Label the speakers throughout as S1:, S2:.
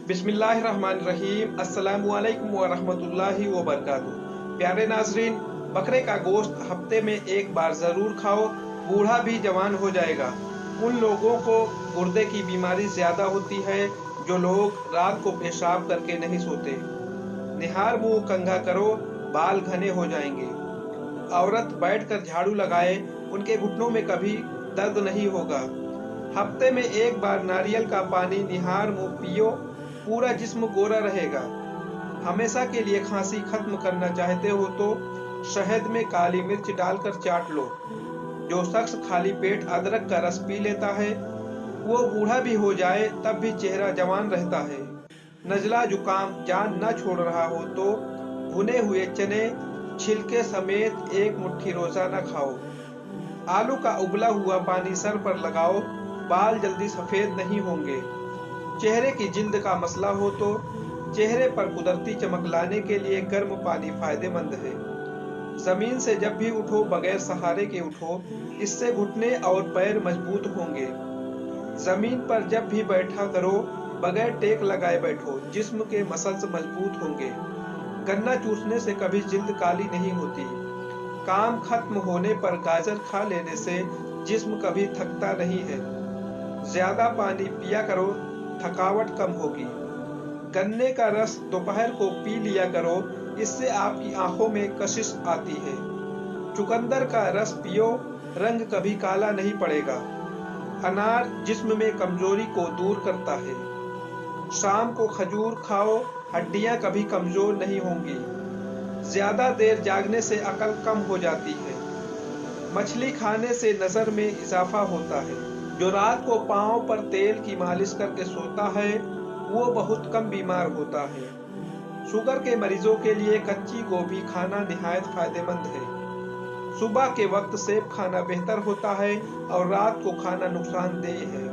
S1: बिस्मिल्लाहिर्रहमानिर्रहीम। अस्सलामुअलैकुम वरहमतुल्लाहि वबरकातुहू। प्यारे नाजरीन, बकरे का गोश्त हफ्ते में एक बार जरूर खाओ, बूढ़ा भी जवान हो जाएगा। उन लोगों को गुर्दे की बीमारी ज्यादा होती है जो लोग रात को पेशाब करके नहीं सोते। निहार मुंह कंघा करो, बाल घने हो जाएंगे। औरत बैठकर झाड़ू लगाए, उनके घुटनों में कभी दर्द नहीं होगा। हफ्ते में एक बार नारियल का पानी निहार मुंह पियो, पूरा जिस्म गोरा रहेगा। हमेशा के लिए खांसी खत्म करना चाहते हो तो शहद में काली मिर्च डालकर चाट लो। जो शख्स खाली पेट अदरक का रस पी लेता है वो बूढ़ा भी हो जाए तब भी चेहरा जवान रहता है। नजला जुकाम जान न छोड़ रहा हो तो भुने हुए चने छिलके समेत एक मुट्ठी रोजाना खाओ। आलू का उबला हुआ पानी सर पर लगाओ, बाल जल्दी सफेद नहीं होंगे। चेहरे की जिल्द का मसला हो तो चेहरे पर कुदरती चमक लाने के लिए गर्म पानी फायदेमंद है। जमीन से जब भी उठो बगैर सहारे के उठो, इससे घुटने और पैर मजबूत होंगे। जमीन पर जब भी बैठा करो बगैर टेक लगाए बैठो, जिस्म के मसल्स मजबूत होंगे। गन्ना चूसने से कभी जिल्द काली नहीं होती। काम खत्म होने पर गाजर खा लेने से जिस्म कभी थकता नहीं है। ज्यादा पानी पिया करो, थकावट कम होगी। गन्ने का रस दोपहर को पी लिया करो, इससे आपकी आंखों में कशिश आती है। चुकंदर का रस पियो, रंग कभी काला नहीं पड़ेगा। अनार जिस्म में कमजोरी को दूर करता है। शाम को खजूर खाओ, हड्डियां कभी कमजोर नहीं होंगी। ज्यादा देर जागने से अकल कम हो जाती है। मछली खाने से नजर में इजाफा होता है। जो रात को पांव पर तेल की मालिश करके सोता है वो बहुत कम बीमार होता है। शुगर के मरीजों के लिए कच्ची गोभी खाना निहायत फायदेमंद है। सुबह के वक्त सेब खाना बेहतर होता है और रात को खाना नुकसानदेह है।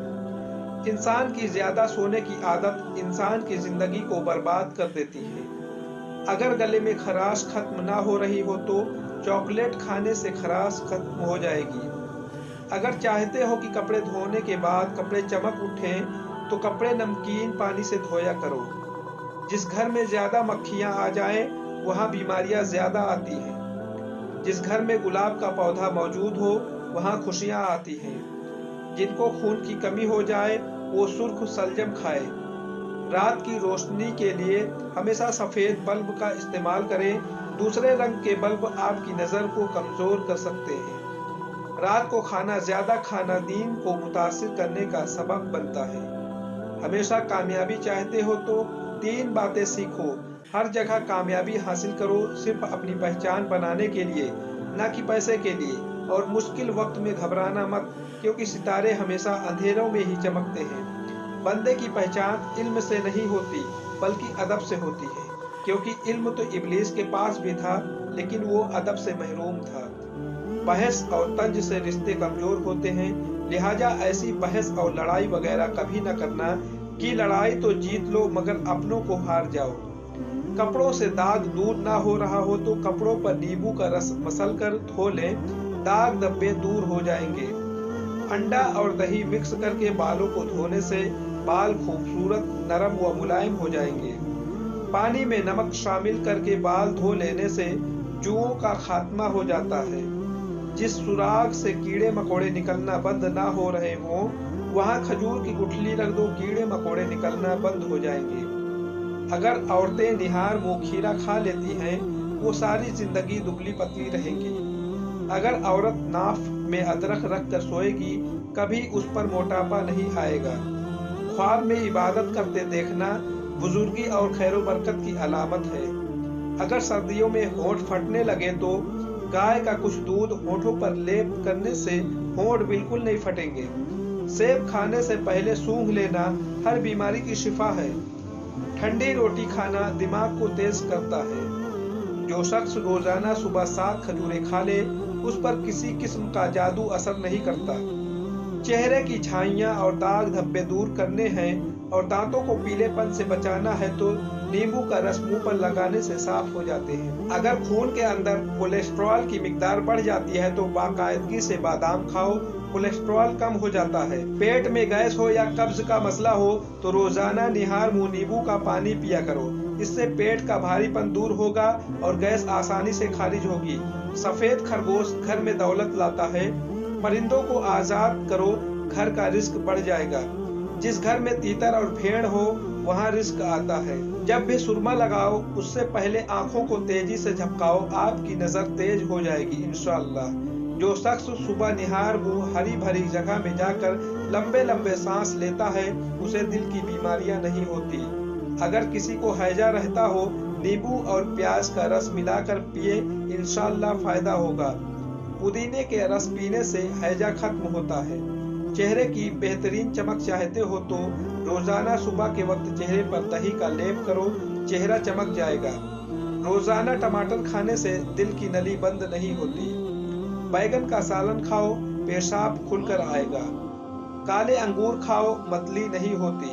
S1: इंसान की ज्यादा सोने की आदत इंसान की जिंदगी को बर्बाद कर देती है। अगर गले में खराश खत्म ना हो रही हो तो चॉकलेट खाने से खराश खत्म हो जाएगी। अगर चाहते हो कि कपड़े धोने के बाद कपड़े चमक उठें तो कपड़े नमकीन पानी से धोया करो। जिस घर में ज्यादा मक्खियां आ जाएं वहां बीमारियां ज्यादा आती हैं। जिस घर में गुलाब का पौधा मौजूद हो वहां खुशियां आती हैं। जिनको खून की कमी हो जाए वो सुर्ख सलजम खाए। रात की रोशनी के लिए हमेशा सफेद बल्ब का इस्तेमाल करें। दूसरे रंग के बल्ब आपकी नजर को कमजोर कर सकते हैं। रात को खाना ज्यादा खाना नींद को मुतासिर करने का सबब बनता है। हमेशा कामयाबी चाहते हो तो 3 बातें सीखो। हर जगह कामयाबी हासिल करो, सिर्फ अपनी पहचान बनाने के लिए, न कि पैसे के लिए। और मुश्किल वक्त में घबराना मत, क्योंकि सितारे हमेशा अंधेरों में ही चमकते हैं। बंदे की पहचान इल्म से नहीं होती बल्कि अदब से होती है, क्योंकि इल्म तो इब्लीस के पास भी था लेकिन वो अदब से महरूम था। बहस और तंज से रिश्ते कमजोर होते हैं, लिहाजा ऐसी बहस और लड़ाई वगैरह कभी न करना कि लड़ाई तो जीत लो मगर अपनों को हार जाओ। कपड़ों से दाग दूर ना हो रहा हो तो कपड़ों पर नींबू का रस मसल कर धो लें, दाग धब्बे दूर हो जाएंगे। अंडा और दही मिक्स करके बालों को धोने से बाल खूबसूरत, नरम व मुलायम हो जाएंगे। पानी में नमक शामिल करके बाल धो लेने से जुओं का खात्मा हो जाता है। जिस सुराग से कीड़े मकोड़े निकलना बंद ना हो रहे हों वहां खजूर की गुठली रख दो, कीड़े मकोड़े निकलना बंद हो जाएंगे। अगर औरतें निहार मुंह खीरा खा लेती हैं वो सारी जिंदगी दुबली पतली रहेंगी। अगर औरत नाफ में अदरक रख कर सोएगी कभी उस पर मोटापा नहीं आएगा। ख्वाब में इबादत करते देखना बुजुर्गी और खैर बरकत की अलामत है। अगर सर्दियों में होंठ फटने लगे तो गाय का कुछ दूध होठों पर लेप करने से होंठ बिल्कुल नहीं फटेंगे। सेब खाने से पहले सूंघ लेना हर बीमारी की शिफा है। ठंडी रोटी खाना दिमाग को तेज करता है। जो शख्स रोजाना सुबह 7 खजूरें खा ले उस पर किसी किस्म का जादू असर नहीं करता। चेहरे की झाइयां और दाग धब्बे दूर करने हैं और दांतों को पीलेपन से बचाना है तो नींबू का रस मुंह पर लगाने से साफ हो जाते हैं। अगर खून के अंदर कोलेस्ट्रॉल की मिकदार बढ़ जाती है तो बाकायदगी से बादाम खाओ, कोलेस्ट्रॉल कम हो जाता है। पेट में गैस हो या कब्ज का मसला हो तो रोजाना निहार मुंह नींबू का पानी पिया करो। इससे पेट का भारीपन दूर होगा और गैस आसानी से खारिज होगी। सफेद खरगोश घर में दौलत लाता है। परिंदों को आजाद करो, घर का रिस्क बढ़ जाएगा। जिस घर में तीतर और भेड़ हो वहाँ रिस्क आता है। जब भी सुरमा लगाओ उससे पहले आंखों को तेजी से झपकाओ, आपकी नजर तेज हो जाएगी इंशाअल्लाह। जो शख्स सुबह निहार मुंह हरी भरी जगह में जाकर लंबे लंबे सांस लेता है उसे दिल की बीमारियां नहीं होती। अगर किसी को हैजा रहता हो नींबू और प्याज का रस मिलाकर पिए, इंशाअल्लाह फायदा होगा। पुदीने के रस पीने से हैजा खत्म होता है। चेहरे की बेहतरीन चमक चाहते हो तो रोजाना सुबह के वक्त चेहरे पर दही का लेप करो, चेहरा चमक जाएगा। रोजाना टमाटर खाने से दिल की नली बंद नहीं होती। बैगन का सालन खाओ, पेशाब खुलकर आएगा। काले अंगूर खाओ, मतली नहीं होती।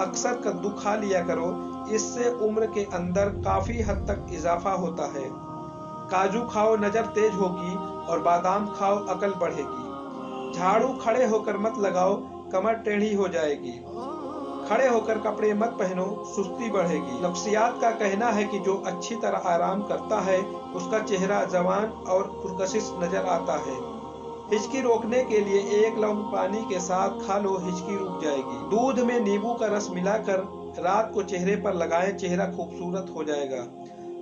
S1: अक्सर कद्दू खा लिया करो, इससे उम्र के अंदर काफी हद तक इजाफा होता है। काजू खाओ, नजर तेज होगी और बादाम खाओ, अकल बढ़ेगी। झाड़ू खड़े होकर मत लगाओ, कमर टेढ़ी हो जाएगी। खड़े होकर कपड़े मत पहनो, सुस्ती बढ़ेगी। नफ्सियात का कहना है कि जो अच्छी तरह आराम करता है उसका चेहरा जवान और पुरकशिश नजर आता है। हिचकी रोकने के लिए 1 लौंग पानी के साथ खा लो, हिचकी रुक जाएगी। दूध में नींबू का रस मिलाकर रात को चेहरे पर लगाएं, चेहरा खूबसूरत हो जाएगा।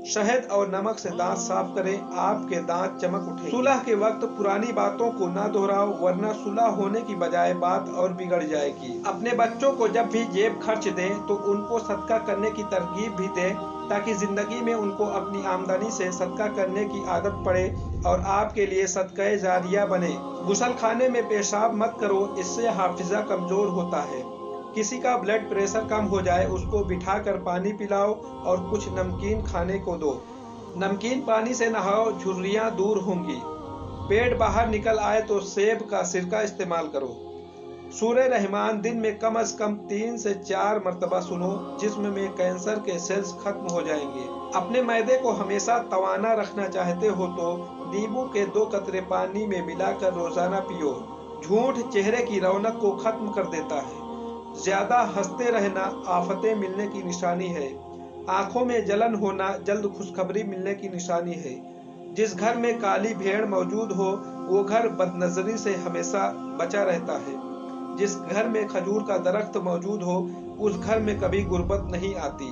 S1: शहद और नमक से दांत साफ करें, आपके दांत चमक उठे। सुलह के वक्त पुरानी बातों को ना दोहराओ, वरना सुलह होने की बजाय बात और बिगड़ जाएगी। अपने बच्चों को जब भी जेब खर्च दें तो उनको सदका करने की तरगीब भी दें, ताकि जिंदगी में उनको अपनी आमदनी से सदका करने की आदत पड़े और आपके लिए सदका जारिया बने। गुसल खाने में पेशाब मत करो, इससे हाफिजा कमजोर होता है। किसी का ब्लड प्रेशर कम हो जाए उसको बिठाकर पानी पिलाओ और कुछ नमकीन खाने को दो। नमकीन पानी से नहाओ, झुर्रियां दूर होंगी। पेट बाहर निकल आए तो सेब का सिरका इस्तेमाल करो। सूरह रहमान दिन में कम से कम 3 से 4 मरतबा सुनो, जिस्म में कैंसर के सेल्स खत्म हो जाएंगे। अपने मैदे को हमेशा तवाना रखना चाहते हो तो नींबू के 2 कतरे पानी में मिलाकर रोजाना पियो। झूठ चेहरे की रौनक को खत्म कर देता है। ज्यादा हंसते रहना आफतें मिलने की निशानी है। आंखों में जलन होना जल्द खुशखबरी मिलने की निशानी है। जिस घर में काली भेड़ मौजूद हो वो घर बदनजरी से हमेशा बचा रहता है। जिस घर में खजूर का दरख्त मौजूद हो उस घर में कभी गुर्बत नहीं आती।